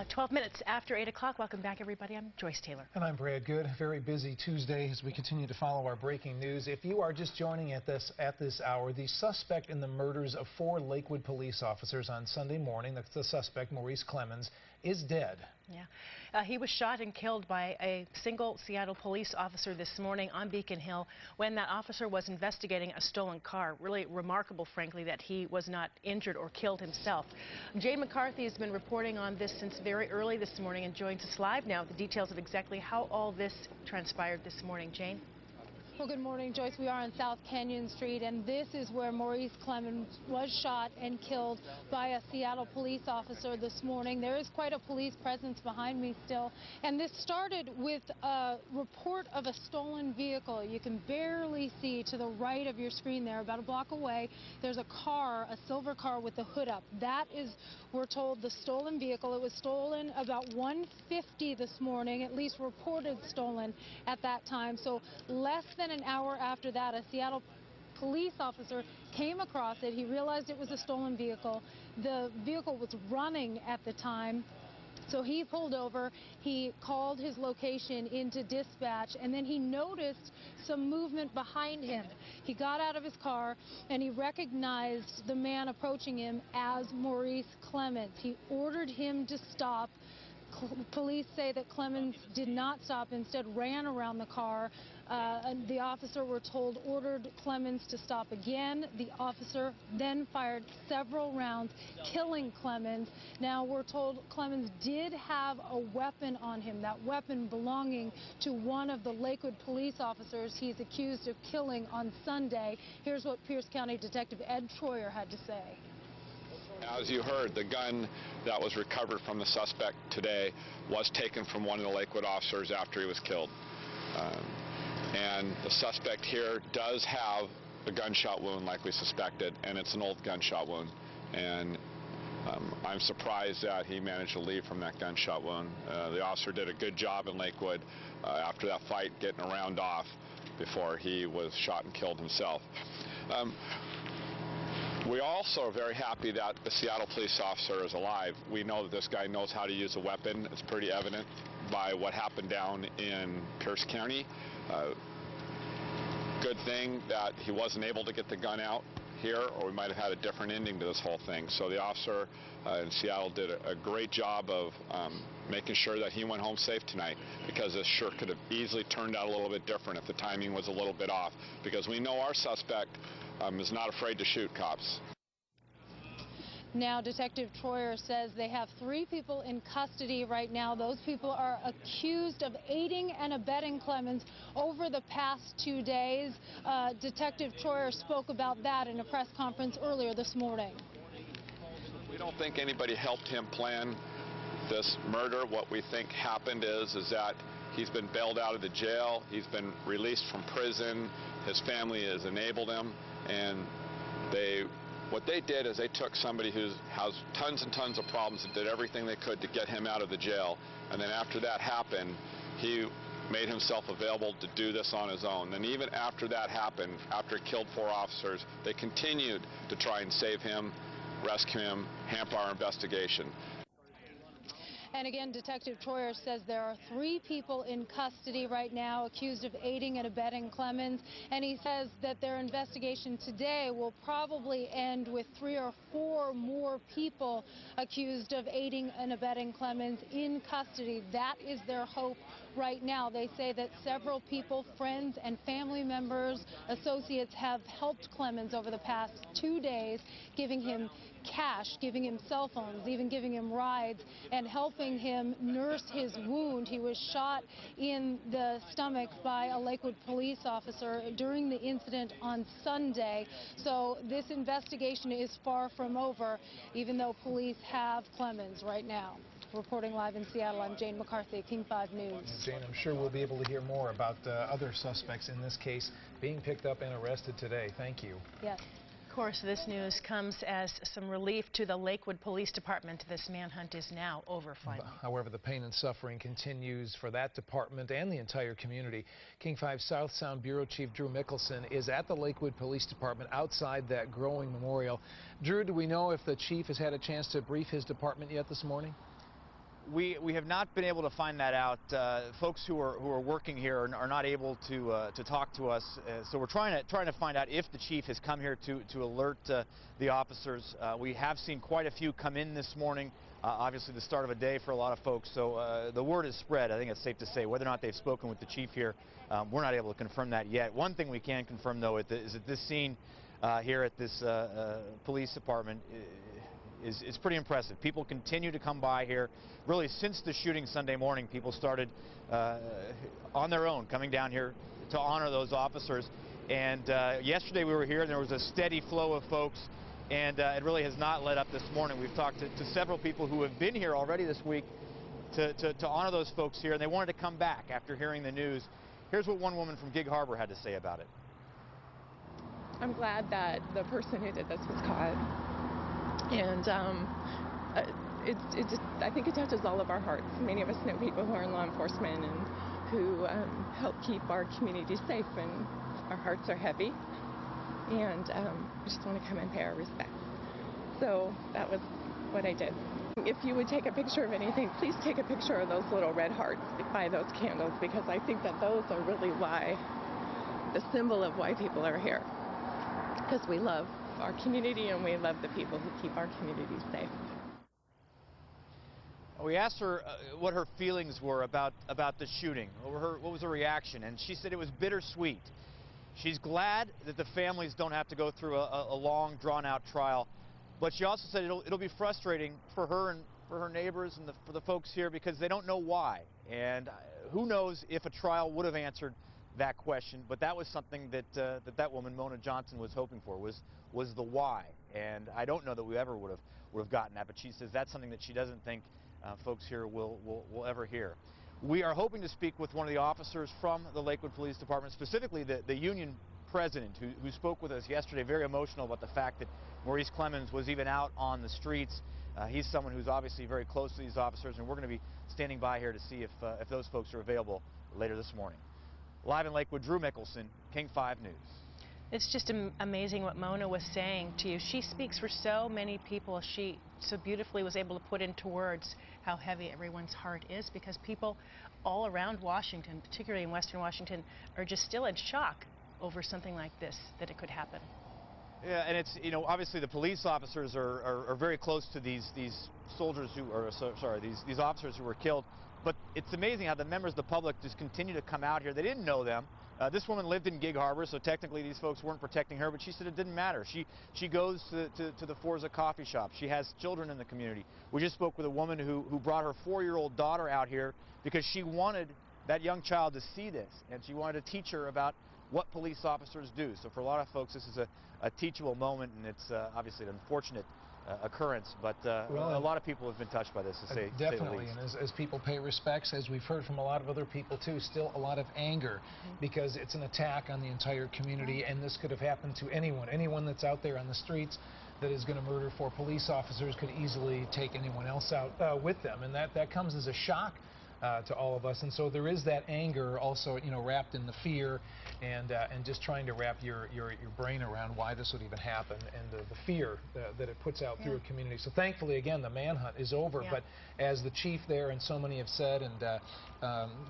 12 minutes after 8 o'clock. Welcome back, everybody. I'm Joyce Taylor. And I'm Brad Good. Very busy Tuesday as we continue to follow our breaking news. If you are just joining at this hour, the suspect in the murders of 4 Lakewood police officers on Sunday morning, that's the suspect, Maurice+Clemmons, is dead. Yeah, he was shot and killed by a single Seattle police officer this morning on Beacon Hill when that officer was investigating a stolen car. Really remarkable, frankly, that he was not injured or killed himself. Jane McCarthy has been reporting on this since very early this morning and joins us live now with the details of exactly how all this transpired this morning. Jane? Well, good morning, Joyce. We are on South Canyon Street, and this is where Maurice+Clemmons was shot and killed by a Seattle police officer this morning. There is quite a police presence behind me still, and this started with a report of a stolen vehicle. You can barely see to the right of your screen there, about a block away, there's a car, a silver car with the hood up. That is, we're told, the stolen vehicle. It was stolen about 1:50 this morning, at least reported stolen at that time. So less than an hour after that, a Seattle police officer came across it. He realized it was a stolen vehicle. The vehicle was running at the time. So he pulled over, he called his location into dispatch, and then he noticed some movement behind him. He got out of his car and he recognized the man approaching him as Maurice+Clemmons. He ordered him to stop. Police say that Clemmons did not stop, instead ran around the car. And the officer, we're told, ordered Clemmons to stop again. The officer then fired several rounds, killing Clemmons. Now, we're told Clemmons did have a weapon on him, that weapon belonging to one of the Lakewood police officers he's accused of killing on Sunday. Here's what Pierce County Detective Ed Troyer had to say. As you heard, the gun that was recovered from the suspect today was taken from one of the Lakewood officers after he was killed. And the suspect here does have a gunshot wound like we suspected, and it's an old gunshot wound. And I'm surprised that he managed to leave from that gunshot wound. The officer did a good job in Lakewood after that fight, getting a round off before he was shot and killed himself. We also are very happy that the Seattle police officer is alive. We know that this guy knows how to use a weapon. It's pretty evident by what happened down in Pierce County. Good thing that he wasn't able to get the gun out here, or we might have had a different ending to this whole thing. So the officer in Seattle did a great job of making sure that he went home safe tonight, because this sure could have easily turned out a little bit different if the timing was a little bit off, because we know our suspect is not afraid to shoot cops. Now, Detective Troyer says they have 3 people in custody right now. Those people are accused of aiding and abetting Clemmons over the past 2 days. Detective Troyer spoke about that in a press conference earlier this morning. We don't think anybody helped him plan this murder. What we think happened is that he's been bailed out of the jail. He's been released from prison. His family has enabled him, and what they did is they took somebody who has tons and tons of problems and did everything they could to get him out of the jail. And then after that happened, he made himself available to do this on his own. And even after that happened, after he killed 4 officers, they continued to try and save him, rescue him, hamper our investigation. And again, Detective Troyer says there are 3 people in custody right now accused of aiding and abetting Clemmons, and he says that their investigation today will probably end with 3 or 4 more people accused of aiding and abetting Clemmons in custody. That is their hope right now. They say that several people, friends and family members, associates, have helped Clemmons over the past 2 days, giving him cash, giving him cell phones, even giving him rides, and helping him nurse his wound. He was shot in the stomach by a Lakewood police officer during the incident on Sunday. So this investigation is far from over, even though police have Clemmons right now. Reporting live in Seattle, I'm Jane McCarthy, King 5 News. Jane, I'm sure we'll be able to hear more about other suspects in this case being picked up and arrested today. Thank you. Yes. Of course, this news comes as some relief to the Lakewood Police Department. This manhunt is now over finally. However, the pain and suffering continues for that department and the entire community. King 5 South Sound Bureau Chief Drew Mickelson is at the Lakewood Police Department outside that growing memorial. Drew, do we know if the chief has had a chance to brief his department yet this morning? We have not been able to find that out. Folks who are working here are not able to talk to us. So we're trying to find out if the chief has come here to alert the officers. We have seen quite a few come in this morning. Obviously, the start of a day for a lot of folks. So the word is spread. I think it's safe to say. Whether or not they've spoken with the chief here, we're not able to confirm that yet. One thing we can confirm, though, is that this scene here at this police department is pretty impressive. People continue to come by here. Really, since the shooting Sunday morning, people started on their own coming down here to honor those officers. And yesterday we were here and there was a steady flow of folks, and it really has not let up this morning. We've talked to several people who have been here already this week to honor those folks here, and they wanted to come back after hearing the news. Here's what one woman from Gig Harbor had to say about it. I'm glad that the person who did this was caught. And I think it touches all of our hearts. Many of us know people who are in law enforcement and who help keep our community safe, and our hearts are heavy. And we just want to come and pay our respects. So that was what I did. If you would take a picture of anything, please take a picture of those little red hearts by those candles, because I think that those are really why, the symbol of why people are here. Because we love our community and we love the people who keep our community safe. We asked her what her feelings were about the shooting. What was her reaction? And she said it was bittersweet. She's glad that the families don't have to go through a long, drawn-out trial. But she also said it'll be frustrating for her and for her neighbors and for the folks here, because they don't know why. And who knows if a trial would have answered that question. But that was something that woman, Mona Johnson, was hoping for, was the why. And I don't know that we ever would have gotten that. But she says that's something that she doesn't think folks here will ever hear. We are hoping to speak with one of the officers from the Lakewood Police Department, specifically the union president, who spoke with us yesterday, very emotional about the fact that Maurice+Clemmons was even out on the streets. He's someone who's obviously very close to these officers, and we're going to be standing by here to see if those folks are available later this morning. Live in Lakewood, Drew Mickelson, King 5 News. It's just amazing what Mona was saying to you. She speaks for so many people. She so beautifully was able to put into words how heavy everyone's heart is, because people all around Washington, particularly in Western Washington, are just still in shock over something like this, that it could happen. Yeah, and it's, obviously the police officers are very close to these soldiers these officers who were killed. But it's amazing how the members of the public just continue to come out here. They didn't know them. This woman lived in Gig Harbor, so technically these folks weren't protecting her, but she said it didn't matter. She goes to the Forza coffee shop. She has children in the community. We just spoke with a woman who brought her 4-year-old daughter out here because she wanted that young child to see this, and she wanted to teach her about what police officers do. So for a lot of folks, this is a teachable moment, and it's obviously an unfortunate occurrence, but a lot of people have been touched by this, to say definitely, the least. And as people pay respects, as we've heard from a lot of other people too, still a lot of anger, because it's an attack on the entire community, and this could have happened to anyone that's out there on the streets that is going to murder 4 police officers could easily take anyone else out with them, and that comes as a shock to all of us. And so there is that anger also, wrapped in the fear, and just trying to wrap your brain around why this would even happen, and the fear that it puts out through a community. So thankfully, again, the manhunt is over. But as the chief there and so many have said, and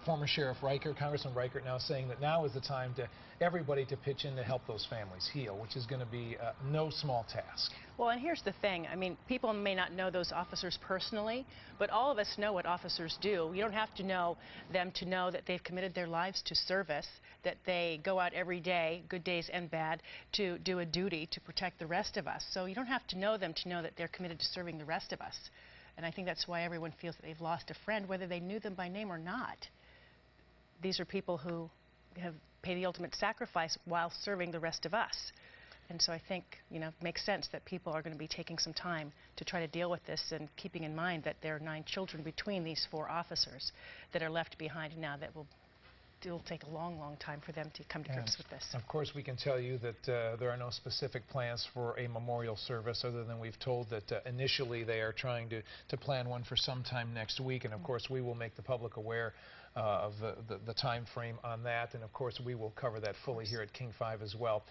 former Sheriff Reichert, Congressman Reichert, now saying that now is the time to everybody to pitch in to help those families heal, which is going to be no small task. Well, and here's the thing. I mean, people may not know those officers personally, but all of us know what officers do. You don't have to know them to know that they've committed their lives to service, that they go out every day, good days and bad, to do a duty to protect the rest of us. So you don't have to know them to know that they're committed to serving the rest of us. And I think that's why everyone feels that they've lost a friend, whether they knew them by name or not. These are people who have paid the ultimate sacrifice while serving the rest of us. And so I think, it makes sense that people are going to be taking some time to try to deal with this, and keeping in mind that there are 9 children between these 4 officers that are left behind now that it'll take a long, long time for them to come to grips with this. Of course, we can tell you that there are no specific plans for a memorial service, other than we've told that initially they are trying to plan one for sometime next week. And of course, we will make the public aware of the time frame on that. And of course, we will cover that fully here at King 5 as well.